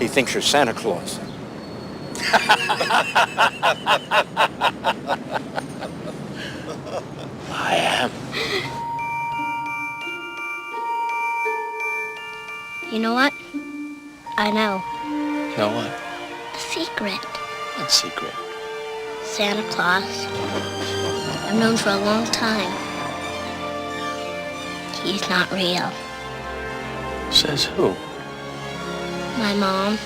He thinks you're Santa Claus. I am. You know what? I know. Know what? The secret. What secret? Santa Claus. I've known for a long time. He's not real. Says who? My mom.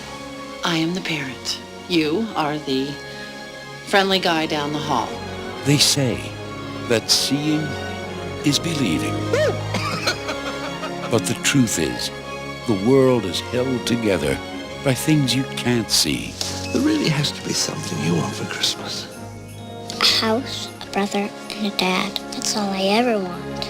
I am the parent. You are the friendly guy down the hall. They say that seeing is believing. But the truth is, the world is held together by things you can't see. There really has to be something you want for Christmas. A house, a brother, and a dad. That's all I ever want.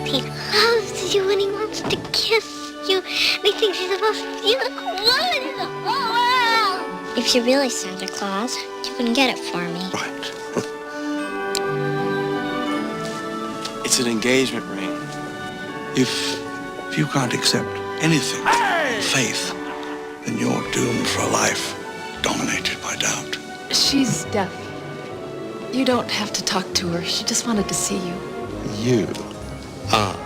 He loves you and he wants to kiss you. And he thinks he's the most beautiful woman in the whole world. If you're really Santa Claus, you can get it for me. Right. It's an engagement ring. If you can't accept anything, faith, then you're doomed for a life dominated by doubt. She's deaf. You don't have to talk to her. She just wanted to see you. You are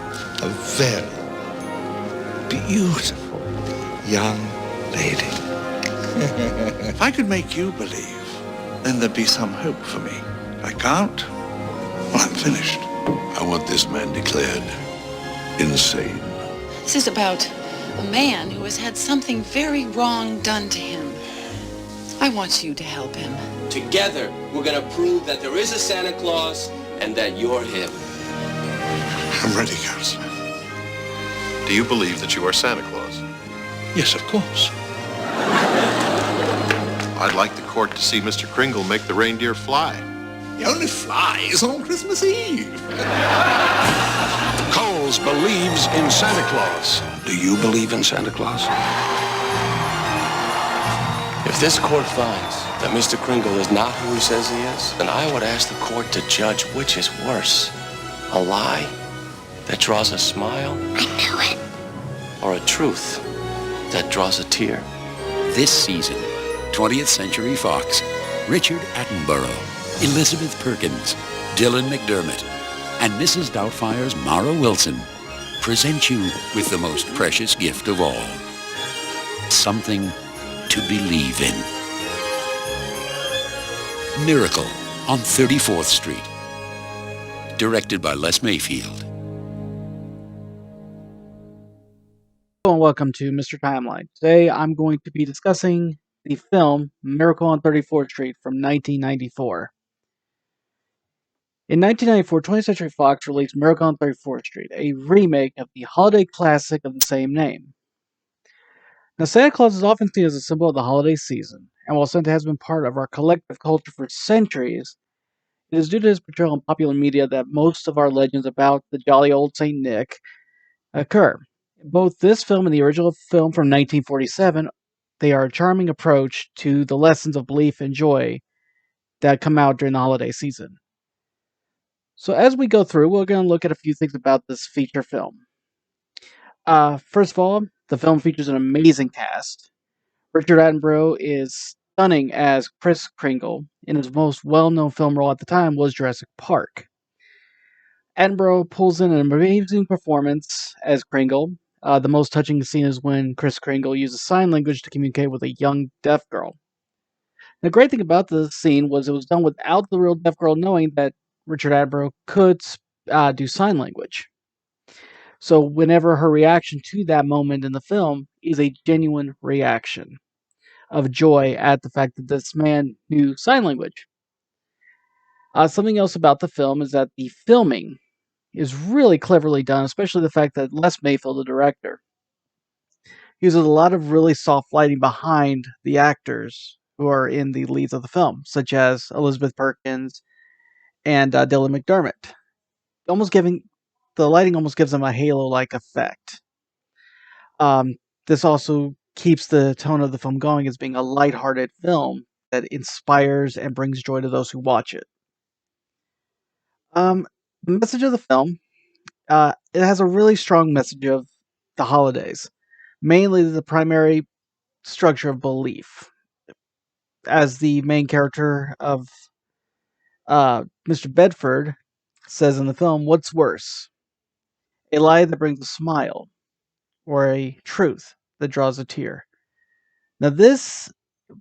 a very beautiful young lady. If I could make you believe, then there'd be some hope for me. If I can't, well, I'm finished. I want this man declared insane. This is about a man who has had something very wrong done to him. I want you to help him. Together, we're gonna prove that there is a Santa Claus and that you're him. I'm ready, Counselor. Do you believe that you are Santa Claus? Yes, of course. I'd like the court to see Mr. Kringle make the reindeer fly. He only flies on Christmas Eve. Coles believes in Santa Claus. Do you believe in Santa Claus? If this court finds that Mr. Kringle is not who he says he is, then I would ask the court to judge which is worse. A lie that draws a smile, I knew it. or a truth that draws a tear. This season, 20th Century Fox, Richard Attenborough, Elizabeth Perkins, Dylan McDermott, and Mrs. Doubtfire's Mara Wilson present you with the most precious gift of all. Something to believe in. Miracle on 34th Street. Directed by Les Mayfield. Hello and welcome to Mr. Timeline. Today I'm going to be discussing the film Miracle on 34th Street from 1994. In 1994, 20th Century Fox released Miracle on 34th Street, a remake of the holiday classic of the same name. Now, Santa Claus is often seen as a symbol of the holiday season, and while Santa has been part of our collective culture for centuries, it is due to his portrayal in popular media that most of our legends about the jolly old Saint Nick occur. Both this film and the original film from 1947, they are a charming approach to the lessons of belief and joy that come out during the holiday season. So as we go through, we're going to look at a few things about this feature film. First of all, the film features an amazing cast. Richard Attenborough is stunning as Kris Kringle, and his most well-known film role at the time was Jurassic Park. Attenborough pulls in an amazing performance as Kringle. The most touching scene is when Kris Kringle uses sign language to communicate with a young deaf girl. The great thing about the scene was it was done without the real deaf girl knowing that Richard Attenborough could do sign language. So whenever her reaction to that moment in the film is a genuine reaction of joy at the fact that this man knew sign language. Something else about the film is that the filming is really cleverly done, especially the fact that Les Mayfield, the director, uses a lot of really soft lighting behind the actors who are in the leads of the film, such as Elizabeth Perkins and Dylan McDermott. The lighting almost gives them a halo-like effect. This also keeps the tone of the film going as being a lighthearted film that inspires and brings joy to those who watch it. The message of the film, it has a really strong message of the holidays. Mainly the primary structure of belief. As the main character of Mr. Bedford says in the film, what's worse? A lie that brings a smile, or a truth that draws a tear? Now, this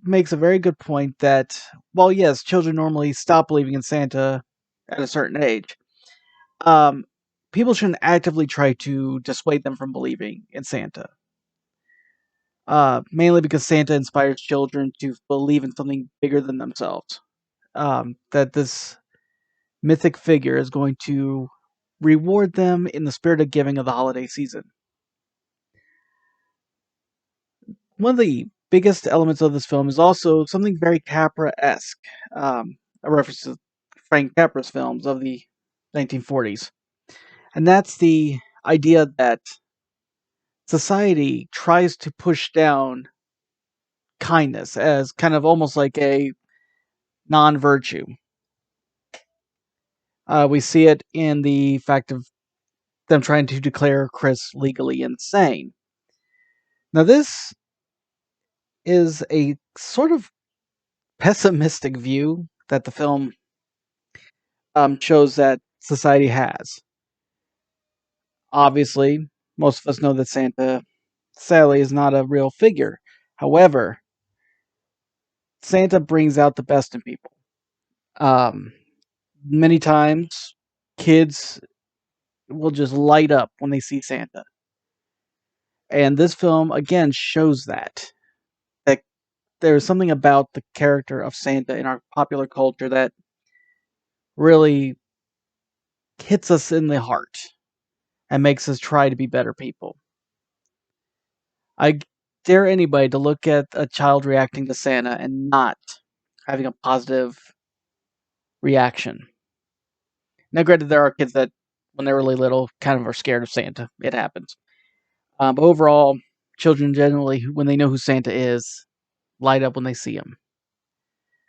makes a very good point that, while yes, children normally stop believing in Santa at a certain age, people shouldn't actively try to dissuade them from believing in Santa. Mainly because Santa inspires children to believe in something bigger than themselves. That this mythic figure is going to reward them in the spirit of giving of the holiday season. One of the biggest elements of this film is also something very Capra-esque, a reference to Frank Capra's films of the 1940s. And that's the idea that society tries to push down kindness as kind of almost like a non-virtue. We see it in the fact of them trying to declare Chris legally insane. Now, this is a sort of pessimistic view that the film shows that society has. Obviously, most of us know that Santa, sadly, is not a real figure. However, Santa brings out the best in people. Many times, kids will just light up when they see Santa. And this film, again, shows that there's something about the character of Santa in our popular culture that really hits us in the heart and makes us try to be better people. I dare anybody to look at a child reacting to Santa and not having a positive reaction. Now, granted, there are kids that, when they're really little, kind of are scared of Santa. It happens. But overall, children generally, when they know who Santa is, light up when they see him.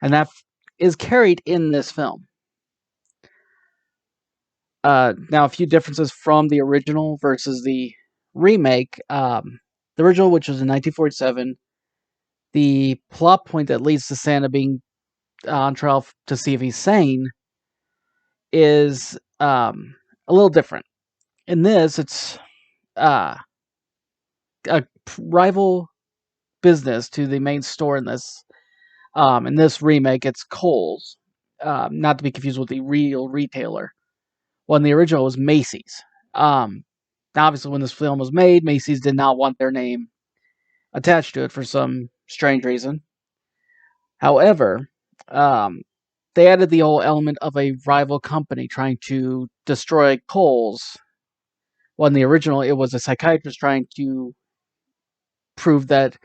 And that is carried in this film. Now, a few differences from the original versus the remake. The original, which was in 1947, the plot point that leads to Santa being on trial to see if he's sane is a little different. In this, it's a rival business to the main store in this. In this remake, it's Kohl's, not to be confused with the real retailer. Well, in the original, it was Macy's. Obviously, when this film was made, Macy's did not want their name attached to it for some strange reason. However, they added the whole element of a rival company trying to destroy Kohl's. Well, in the original, it was a psychiatrist trying to prove that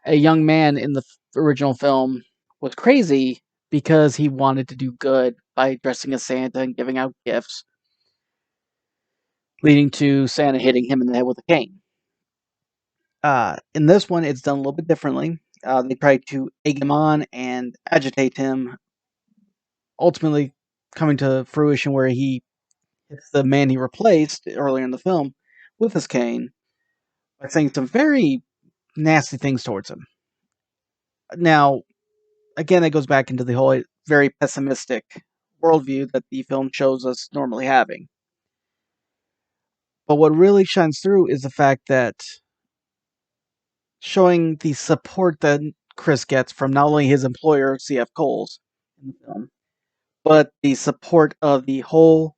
a young man in the original film was crazy because he wanted to do good by dressing as Santa and giving out gifts, leading to Santa hitting him in the head with a cane. In this one, it's done a little bit differently. They try to egg him on and agitate him, ultimately coming to fruition where he hits the man he replaced earlier in the film with his cane by saying some very nasty things towards him. Now, again, that goes back into the whole very pessimistic worldview that the film shows us normally having. But what really shines through is the fact that showing the support that Chris gets from not only his employer, C.F. Kohl's, in the film, but the support of the whole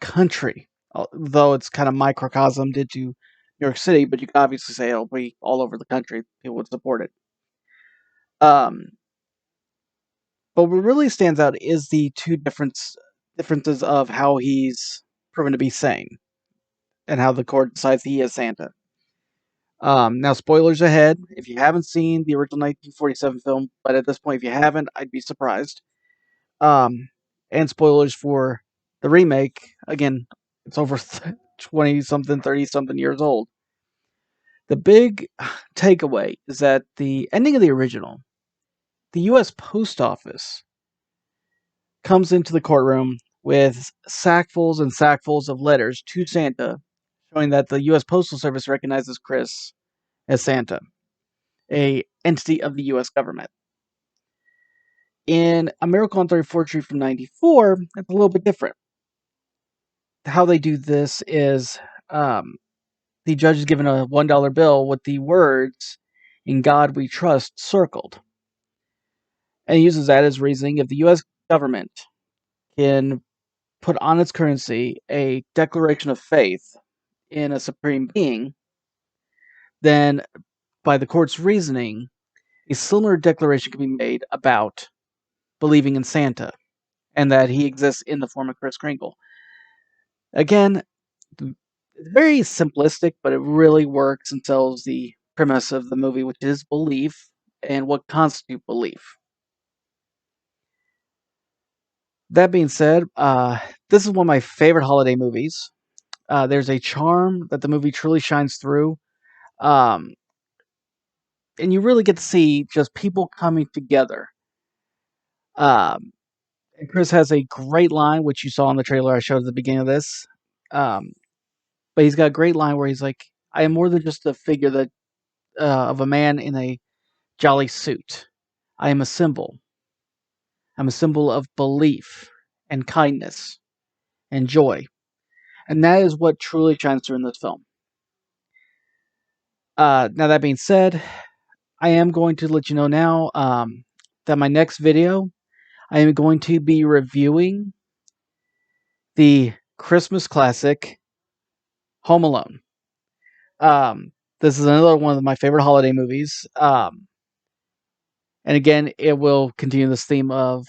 country. Though it's kind of microcosmed into New York City, but you can obviously say it'll be all over the country. People would support it. But what really stands out is the two differences of how he's proven to be sane and how the court decides he is Santa. Now, spoilers ahead. If you haven't seen the original 1947 film, but at this point, if you haven't, I'd be surprised. And spoilers for the remake. Again, it's over 20-something, 30-something years old. The big takeaway is that the ending of the original, the U.S. Post Office comes into the courtroom with sackfuls and sackfuls of letters to Santa, showing that the U.S. Postal Service recognizes Chris as Santa. a entity of the U.S. government. In A Miracle on 34th Street from '94, it's a little bit different. How they do this is the judge is given a $1 bill with the words, "In God We Trust," circled. And he uses that as reasoning if the U.S. government can put on its currency a declaration of faith in a supreme being, then by the court's reasoning, a similar declaration can be made about believing in Santa and that he exists in the form of Kris Kringle. Again, it's very simplistic, but it really works and sells the premise of the movie, which is belief and what constitutes belief. That being said, this is one of my favorite holiday movies. There's a charm that the movie truly shines through. And you really get to see just people coming together. And Kris has a great line, which you saw in the trailer I showed at the beginning of this. But he's got a great line where he's like, "I am more than just a figure that of a man in a jolly suit. I am a symbol. I'm a symbol of belief and kindness and joy." And that is what truly shines through in this film. Now, that being said, I am going to let you know now that my next video, I am going to be reviewing the Christmas classic, Home Alone. This is another one of my favorite holiday movies. And again, it will continue this theme of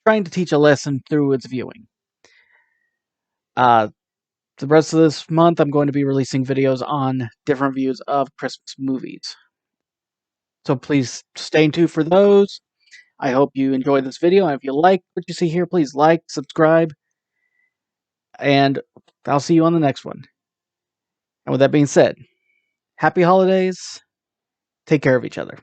trying to teach a lesson through its viewing. The rest of this month, I'm going to be releasing videos on different views of Christmas movies. So please stay tuned for those. I hope you enjoyed this video, and if you like what you see here, please like, subscribe, and I'll see you on the next one. And with that being said, happy holidays. Take care of each other.